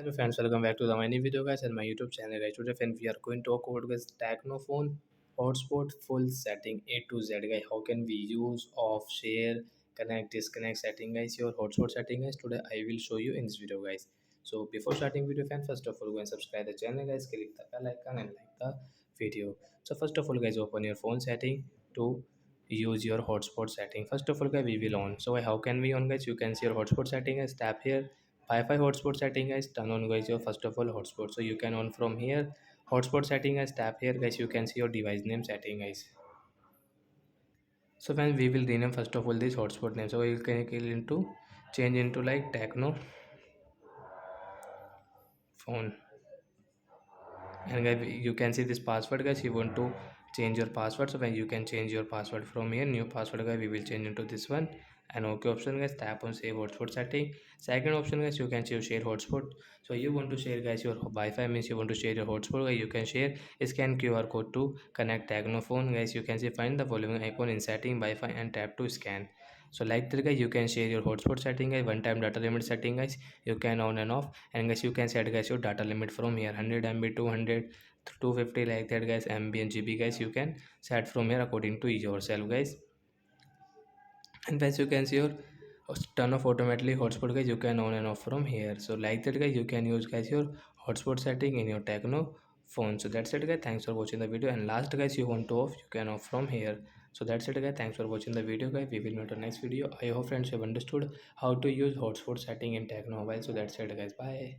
Hello friends, welcome back to the my new video guys and my YouTube channel guys. Today friends we are going to talk about guys Tecno phone hotspot full setting A to Z guys. How can we use, off, share, connect, disconnect setting guys, your hotspot setting guys. Today I will show you in this video guys. So before starting video friends, first of all go and subscribe the channel guys, click the bell icon and like the video. So first of all guys, open your phone setting to use your hotspot setting. First of all guys, we will on. So how can we on guys? You can see your hotspot setting guys, tap here Wi-Fi hotspot setting guys, turn on guys your first of all hotspot. So you can on from here hotspot setting guys, tap here guys, you can see your device name setting guys. So when we will rename first of all this hotspot name, so you can kill into change into like Tecno phone. And guys you can see this password guys, you want to change your password, so when you can change your password from here, new password guys we will change into this one. And okay option guys, tap on save hotspot setting. Second option guys, you can choose share hotspot. So you want to share guys your Wi-Fi, means you want to share your hotspot guys, you can share. Scan QR code to connect Tecno phone guys, you can see find the following icon in setting Wi-Fi and tap to scan. So like that guys, you can share your hotspot setting guys, one time data limit setting guys, you can on and off. And guys you can set guys your data limit from here 100 MB, 200, 250 like that guys, MB and GB guys, you can set from here according to yourself guys. And guys you can see your turn off automatically hotspot guys, you can on and off from here. So like that guys, you can use guys your hotspot setting in your Tecno phone. So that's it guys, thanks for watching the video. And last guys, you want to off, you can off from here. So that's it guys, thanks for watching the video guys, we will meet on next video. I hope friends have understood how to use hotspot setting in Tecno mobile. So that's it guys, bye.